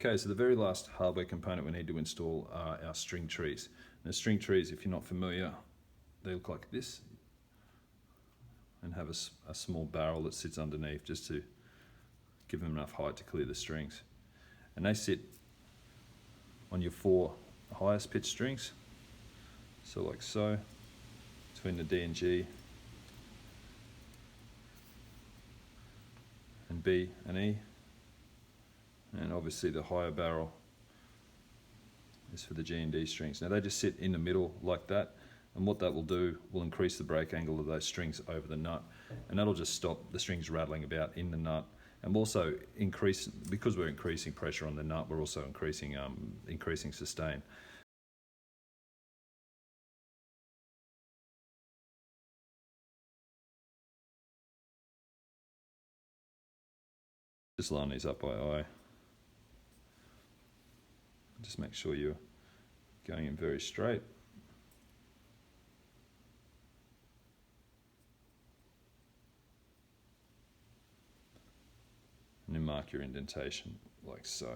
Okay, so the very last hardware component we need to install are our string trees. Now, string trees, if you're not familiar, they look like this and have a small barrel that sits underneath just to give them enough height to clear the strings. And they sit on your 4 highest pitch strings, so like so, between the D and G and B and E. And obviously the higher barrel is for the G and D strings. Now they just sit in the middle like that, and what that will do will increase the break angle of those strings over the nut, and that'll just stop the strings rattling about in the nut. And also increase, because we're increasing pressure on the nut, we're also increasing sustain. Just line these up by eye. Just make sure you're going in very straight. And then mark your indentation like so.